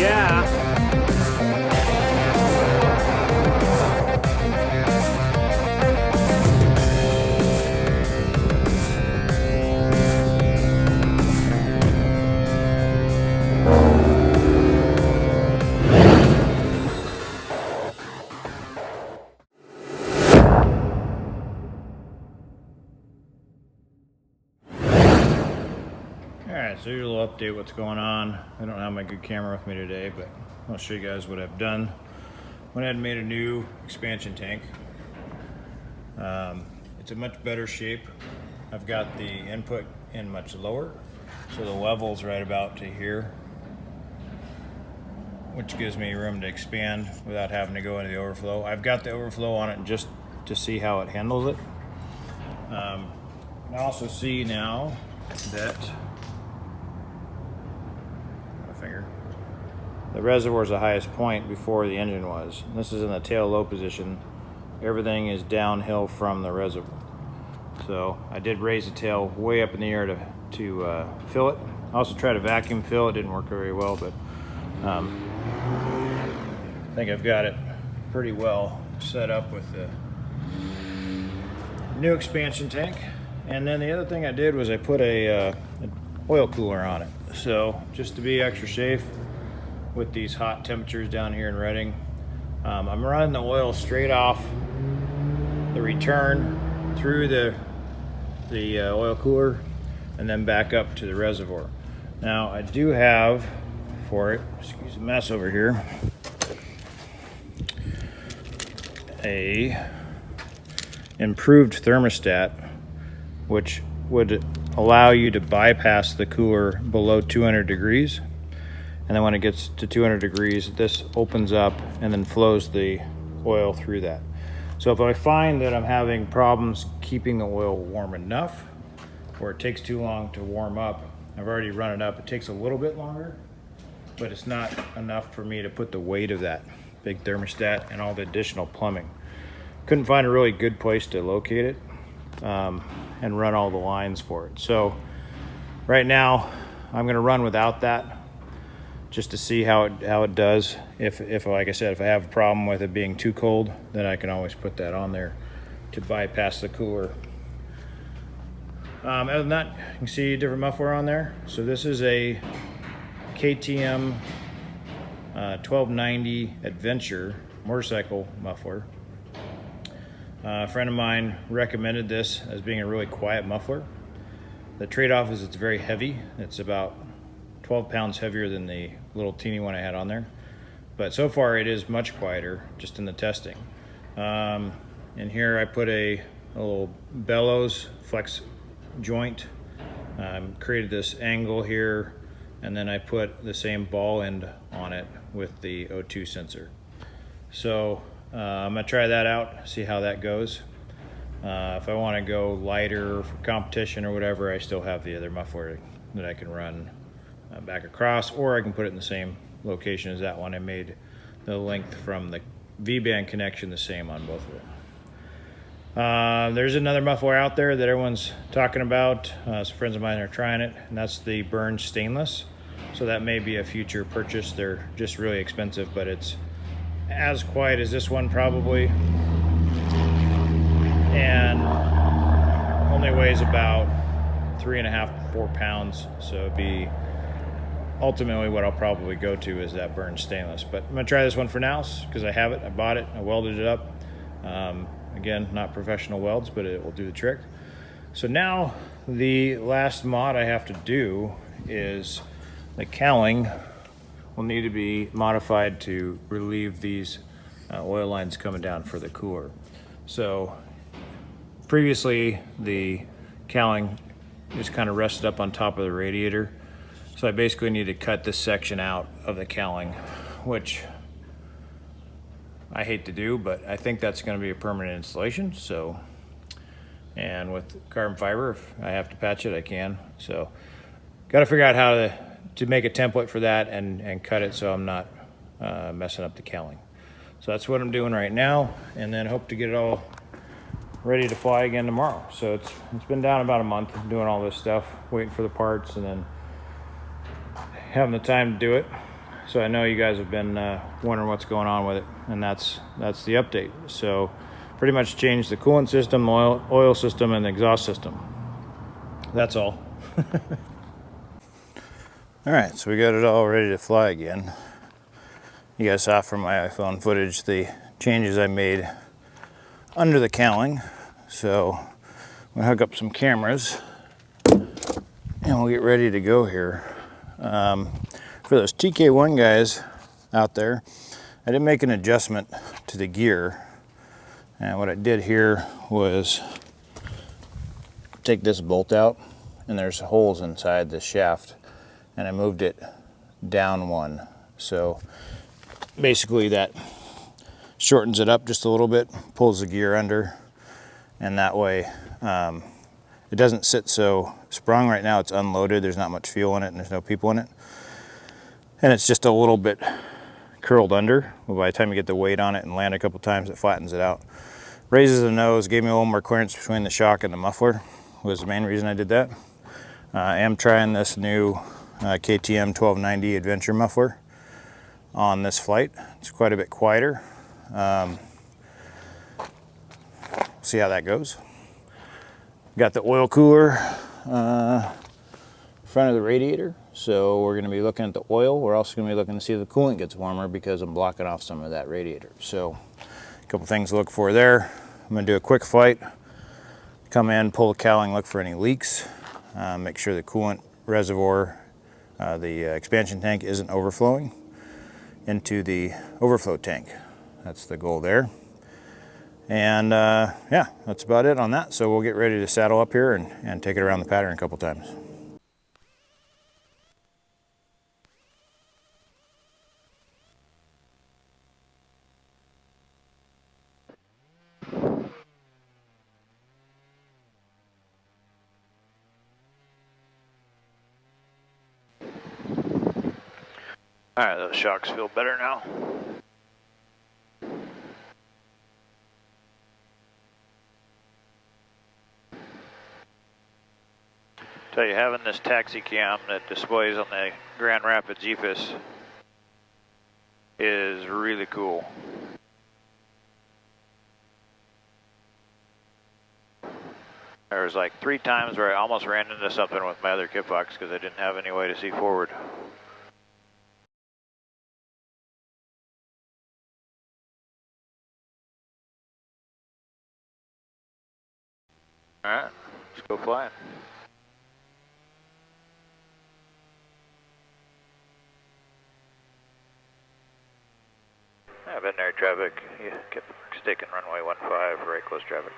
Yeah. Alright, so here's a little update what's going on. I don't have my good camera with me today, but I'll show you guys what I've done. Went ahead and made a new expansion tank. It's a much better shape. I've got the input in much lower, so the level's right about to here, which gives me room to expand without having to go into the overflow. I've got the overflow on it just to see how it handles it. I also see now that the reservoir is the highest point before the engine was. This is in the tail low position. Everything is downhill from the reservoir. So I did raise the tail way up in the air to fill it. I also tried to vacuum fill. It didn't work very well, but I think I've got it pretty well set up with the new expansion tank. And then the other thing I did was I put an oil cooler on it. So just to be extra safe with these hot temperatures down here in Redding, I'm running the oil straight off the return through the oil cooler and then back up to the reservoir. Now I do have for it, excuse the mess over here, a improved thermostat which would allow you to bypass the cooler below 200 degrees. And then when it gets to 200 degrees, this opens up and then flows the oil through that. So if I find that I'm having problems keeping the oil warm enough, or it takes too long to warm up, I've already run it up. It takes a little bit longer, but it's not enough for me to put the weight of that big thermostat and all the additional plumbing. Couldn't find a really good place to locate it and run all the lines for it. So right now, I'm gonna run without that, just to see how it does. If like I said, if I have a problem with it being too cold, then I can always put that on there to bypass the cooler. Other than that, you can see a different muffler on there. So this is a KTM 1290 Adventure motorcycle muffler. A friend of mine recommended this as being a really quiet muffler. The trade-off is it's very heavy. It's about 12 pounds heavier than the little teeny one I had on there. But so far it is much quieter just in the testing. In here I put a little bellows flex joint. Created this angle here, and then I put the same ball end on it with the O2 sensor. So I'm gonna try that out, see how that goes. If I wanna go lighter for competition or whatever, I still have the other muffler that I can run back across, or I can put it in the same location as that one. I made the length from the V-band connection the same on both of them. There's another muffler out there that everyone's talking about. Some friends of mine are trying it, and that's the Bowen stainless. So that may be a future purchase. They're just really expensive, but it's as quiet as this one probably, and only weighs about 3.5 to 4 pounds. So it'd be ultimately what I'll probably go to is that Bowen stainless. But I'm gonna try this one for now because I have it, I bought it, I welded it up. Again, not professional welds, but it will do the trick. So now the last mod I have to do is the cowling will need to be modified to relieve these oil lines coming down for the cooler. So previously the cowling just kind of rested up on top of the radiator. So I basically need to cut this section out of the cowling, which I hate to do, but I think that's going to be a permanent installation. So, and with carbon fiber, if I have to patch it, I can. So got to figure out how to make a template for that and cut it so I'm not messing up the cowling. So that's what I'm doing right now, and then hope to get it all ready to fly again tomorrow. So it's been down about a month doing all this stuff, waiting for the parts and then having the time to do it. So I know you guys have been wondering what's going on with it, and that's the update. So pretty much changed the coolant system, oil system, and the exhaust system. That's all. All right, so we got it all ready to fly again. You guys saw from my iPhone footage the changes I made under the cowling. So I'm gonna hook up some cameras and we'll get ready to go here. For those TK1 guys out there, I did make an adjustment to the gear. And what I did here was take this bolt out, and there's holes inside the shaft, and I moved it down one. So basically that shortens it up just a little bit, pulls the gear under, and that way it doesn't sit so sprung. Right now it's unloaded, there's not much fuel in it, and there's no people in it. And it's just a little bit curled under. Well, by the time you get the weight on it and land a couple times, it flattens it out. Raises the nose, gave me a little more clearance between the shock and the muffler, was the main reason I did that. I am trying this new KTM 1290 Adventure muffler on this flight. It's quite a bit quieter. See how that goes. Got the oil cooler front of the radiator, so we're going to be looking at the oil. We're also going to be looking to see if the coolant gets warmer because I'm blocking off some of that radiator. So a couple things to look for there. I'm going to do a quick flight, come in, pull the cowling, look for any leaks, make sure the coolant reservoir, the expansion tank isn't overflowing into the overflow tank. That's the goal there. And yeah, that's about it on that. So we'll get ready to saddle up here and take it around the pattern a couple times. All right, those shocks feel better now. Tell you, having this taxi cam that displays on the Grand Rapids EFIS is really cool. There was like 3 times where I almost ran into something with my other Kitfox because I didn't have any way to see forward. All right, let's go flying. Veterinary traffic, yeah, Kitfox taking runway 15, right close traffic.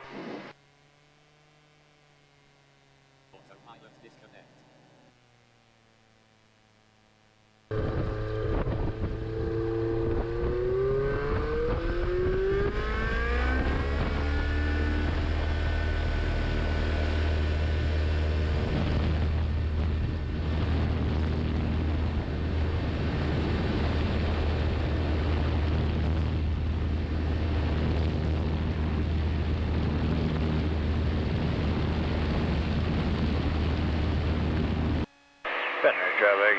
Veterinary traffic,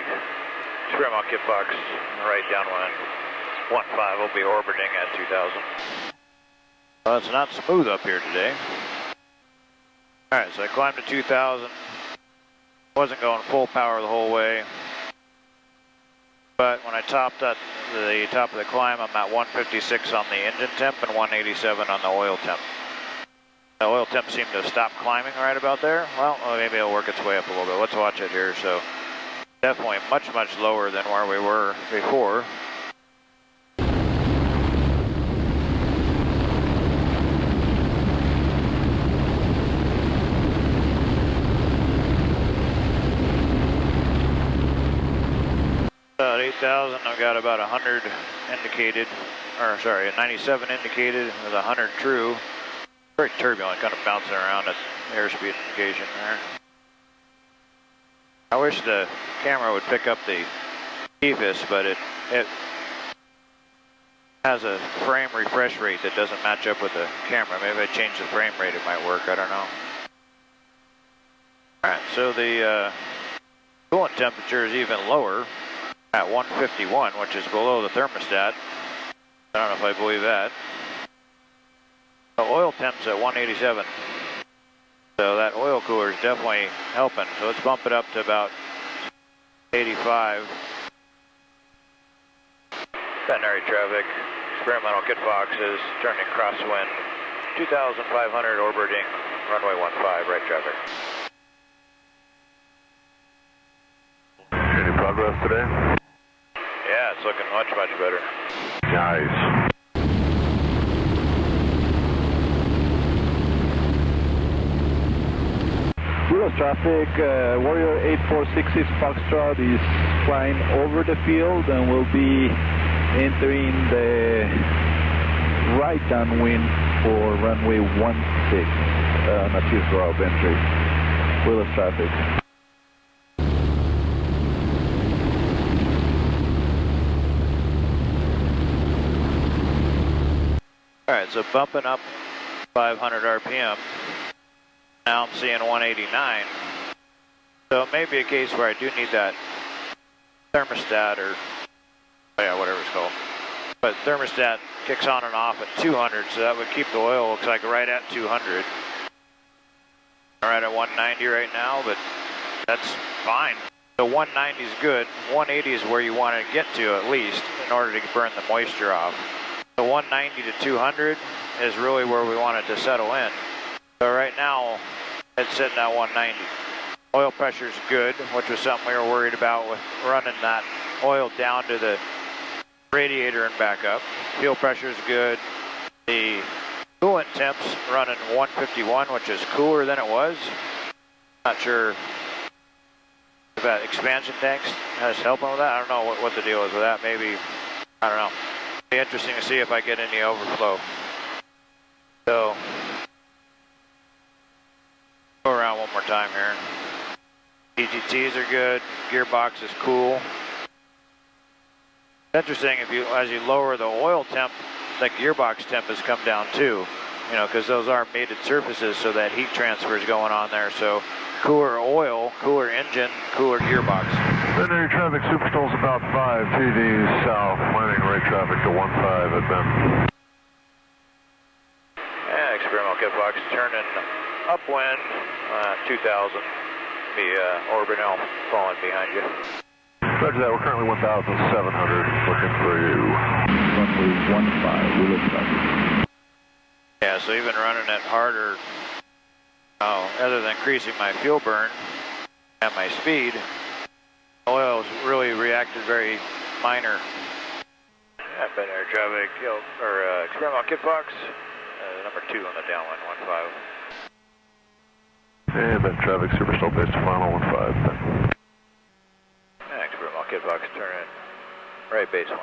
Fremont Kitfox, right downwind, 15 will be orbiting at 2000. Well, it's not smooth up here today. Alright, so I climbed to 2000, wasn't going full power the whole way, but when I topped at the top of the climb, I'm at 156 on the engine temp and 187 on the oil temp. The oil temp seemed to stop climbing right about there. Well, maybe it'll work its way up a little bit. Let's watch it here. So definitely much lower than where we were before. About 8,000, I've got about 100 indicated, or sorry, 97 indicated with 100 true. Very turbulent, kind of bouncing around at airspeed indication there. I wish the camera would pick up the EFIS, but it has a frame refresh rate that doesn't match up with the camera. Maybe if I change the frame rate, it might work, I don't know. Alright, so the coolant temperature is even lower. at 151, which is below the thermostat. I don't know if I believe that. The oil temp's at 187. So that oil cooler is definitely helping. So let's bump it up to about 85. Veterinary traffic, experimental Kitfox is turning crosswind, 2,500 orbiting runway 15, right traffic. Any progress today? Yeah, it's looking much, much better. Nice. Zero traffic, Warrior 8466 Foxtrot is flying over the field and will be entering the right downwind for runway 16 on a T-Rob entry. Wheeler traffic. Alright, so bumping up 500 RPM. Now I'm seeing 189. So it may be a case where I do need that thermostat or, yeah, whatever it's called. But thermostat kicks on and off at 200, so that would keep the oil, looks like, right at 200. All right, at 190 right now, but that's fine. The 190 is good. 180 is where you want to get to at least in order to burn the moisture off. The 190 to 200 is really where we want it to settle in. So right now, it's sitting at 190. Oil pressure is good, which was something we were worried about with running that oil down to the radiator and back up. Fuel pressure is good. The coolant temps running 151, which is cooler than it was. Not sure if that expansion tanks is helping with that. I don't know what the deal is with that. Maybe, I don't know. Be interesting to see if I get any overflow. So, go around one more time here. EGTs are good. Gearbox is cool. Interesting, as you lower the oil temp, the gearbox temp has come down too. You know, because those are mated surfaces, so that heat transfer is going on there. So, cooler oil, cooler engine, cooler gearbox. Veterinary traffic, Superstoll's about 5 TDs south, landing right traffic to 15 at Bend. Yeah, experimental Kitfox turning upwind, 2,000. Be orbital falling behind you. Roger that, we're currently 1,700, looking for you. Runway 15, Wheeler traffic. Yeah, so even running it harder, other than increasing my fuel burn and my speed, oil's really reacted very minor. Yeah, veterinary traffic, or experimental Kitfox, number 2 on the downwind, 15. And then traffic, Superstall base to final 15. Yeah, experimental Kitfox turning right base 15.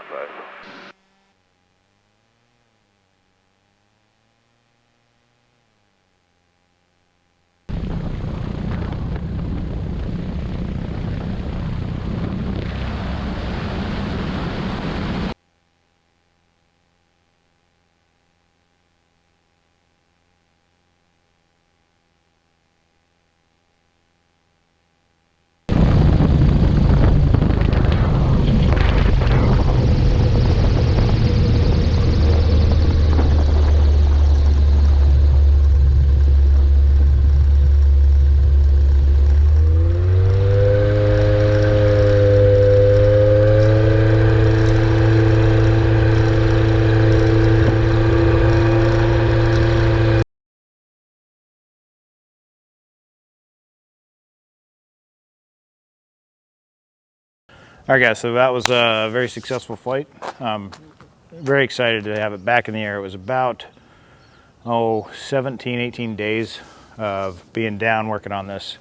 All right, guys, so that was a very successful flight. Very excited to have it back in the air. It was about, 17, 18 days of being down working on this,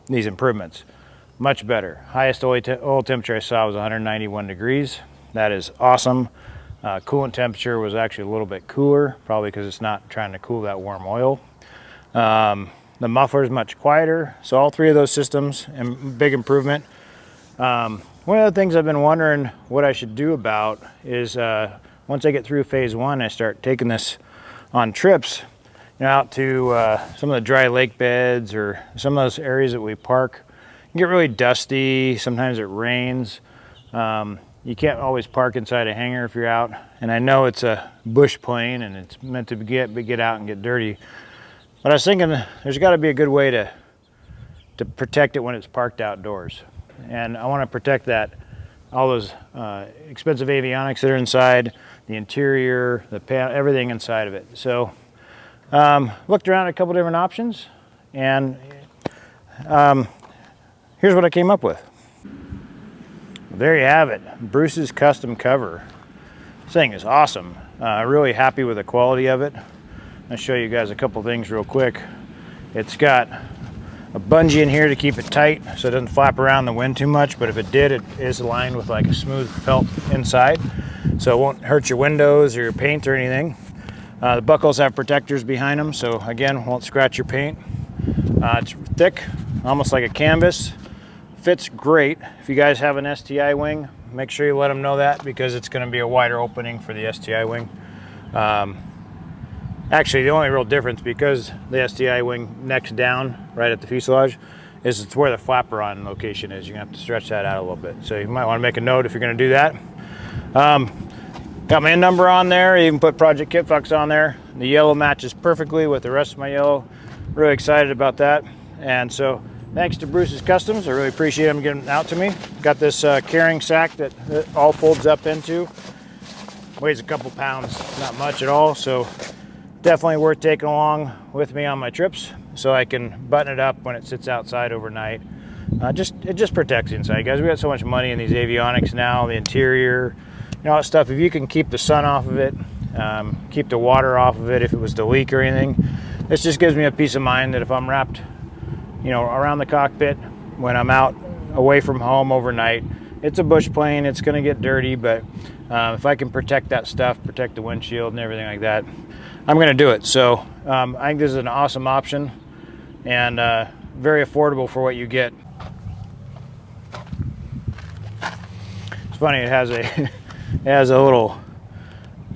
these improvements. Much better. Highest oil temperature I saw was 191 degrees. That is awesome. Coolant temperature was actually a little bit cooler, probably because it's not trying to cool that warm oil. The muffler is much quieter. So all 3 of those systems, and big improvement. One of the things I've been wondering what I should do about is once I get through phase 1, I start taking this on trips, out to some of the dry lake beds or some of those areas that we park. It can get really dusty, sometimes it rains. You can't always park inside a hangar if you're out, and I know it's a bush plane and it's meant to get out and get dirty, but I was thinking there's got to be a good way to protect it when it's parked outdoors. And I want to protect all those expensive avionics that are inside, the interior, the panel, everything inside of it. So looked around at a couple different options, and here's what I came up with. There you have it, Bruce's custom cover. This thing is awesome. Really happy with the quality of it. I'll show you guys a couple things real quick. It's got a bungee in here to keep it tight so it doesn't flap around the wind too much, but if it did, it is aligned with like a smooth felt inside, so it won't hurt your windows or your paint or anything. The buckles have protectors behind them, so again, won't scratch your paint. It's thick, almost like a canvas. Fits great. If you guys have an STI wing, make sure you let them know that, because it's going to be a wider opening for the STI wing. Actually, the only real difference, because the STI wing necks down right at the fuselage, is it's where the flapper on location is. You're going to have to stretch that out a little bit. So you might want to make a note if you're going to do that. Got my in number on there. I even put Project Kitfox on there. The yellow matches perfectly with the rest of my yellow. Really excited about that. And so thanks to Bruce's Customs. I really appreciate him getting it out to me. Got this carrying sack that it all folds up into. Weighs a couple pounds, not much at all. So definitely worth taking along with me on my trips, so I can button it up when it sits outside overnight. It just protects the inside, guys. We got so much money in these avionics now, the interior, you know, all that stuff. If you can keep the sun off of it, keep the water off of it if it was to leak or anything, this just gives me a peace of mind that if I'm wrapped, you know, around the cockpit when I'm out away from home overnight, it's a bush plane, it's going to get dirty, but if I can protect that stuff, protect the windshield and everything like that, I'm going to do it. So I think this is an awesome option, and very affordable for what you get. It's funny, it has a little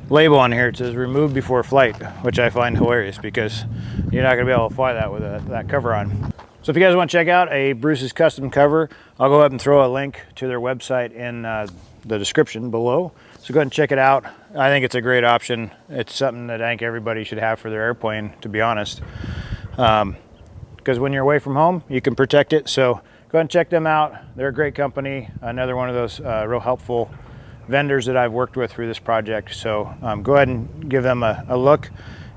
label on here. It says "Remove before flight," which I find hilarious, because you're not going to be able to fly that with that cover on. So if you guys want to check out a Bruce's custom cover, I'll go ahead and throw a link to their website in the description below. So go ahead and check it out. I think it's a great option. It's something that I think everybody should have for their airplane, to be honest. Because when you're away from home, you can protect it. So go ahead and check them out. They're a great company. Another one of those real helpful vendors that I've worked with through this project. So go ahead and give them a look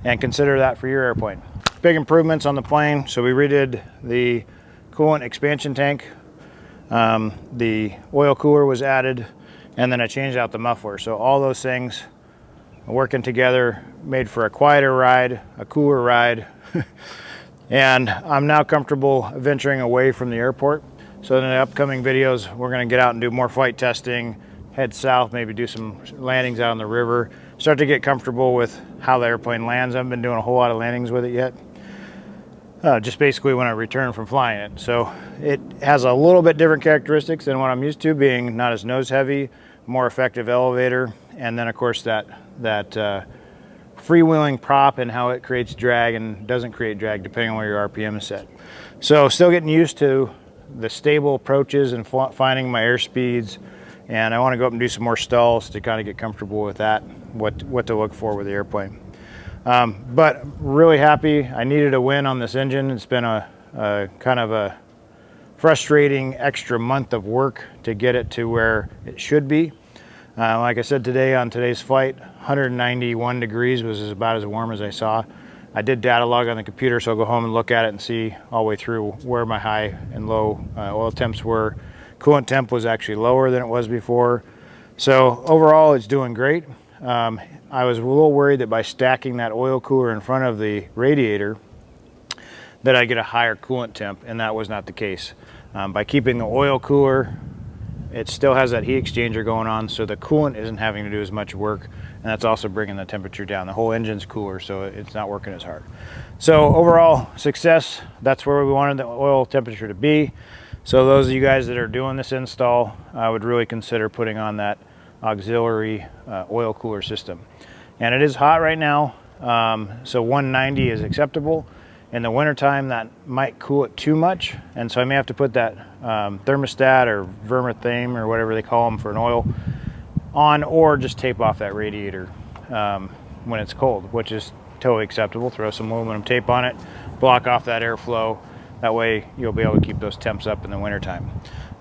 and consider that for your airplane. Big improvements on the plane. So we redid the coolant expansion tank. The oil cooler was added, and then I changed out the muffler. So all those things working together made for a quieter ride, a cooler ride. And I'm now comfortable venturing away from the airport. So in the upcoming videos, we're going to get out and do more flight testing, head south, maybe do some landings out on the river, start to get comfortable with how the airplane lands. I haven't been doing a whole lot of landings with it yet. Just basically when I return from flying it. So it has a little bit different characteristics than what I'm used to, being not as nose heavy, more effective elevator, and then of course that freewheeling prop and how it creates drag and doesn't create drag depending on where your RPM is set. So still getting used to the stable approaches and finding my airspeeds, and I want to go up and do some more stalls to kind of get comfortable with that, what to look for with the airplane. But really happy. I needed a win on this engine. It's been a kind of a frustrating extra month of work to get it to where it should be. Like I said today on today's flight, 191 degrees was about as warm as I saw. I did data log on the computer, so I'll go home and look at it and see all the way through where my high and low oil temps were. Coolant temp was actually lower than it was before. So overall, it's doing great. I was a little worried that by stacking that oil cooler in front of the radiator that I get a higher coolant temp, and that was not the case. By keeping the oil cooler, it still has that heat exchanger going on, so the coolant isn't having to do as much work, and that's also bringing the temperature down. The whole engine's cooler, so it's not working as hard. So overall success. That's where we wanted the oil temperature to be. So those of you guys that are doing this install, I would really consider putting on that auxiliary oil cooler system. And it is hot right now, so 190 is acceptable. In the wintertime, that might cool it too much, and so I may have to put that thermostat or vermithane or whatever they call them for an oil on, or just tape off that radiator when it's cold, which is totally acceptable. Throw some aluminum tape on it, block off that airflow. That way you'll be able to keep those temps up in the wintertime.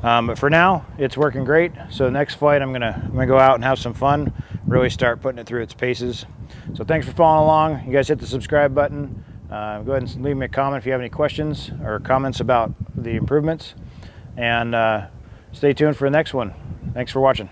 But for now, it's working great. So the next flight, I'm gonna go out and have some fun, really start putting it through its paces. So thanks for following along. You guys hit the subscribe button. Go ahead and leave me a comment if you have any questions or comments about the improvements. And stay tuned for the next one. Thanks for watching.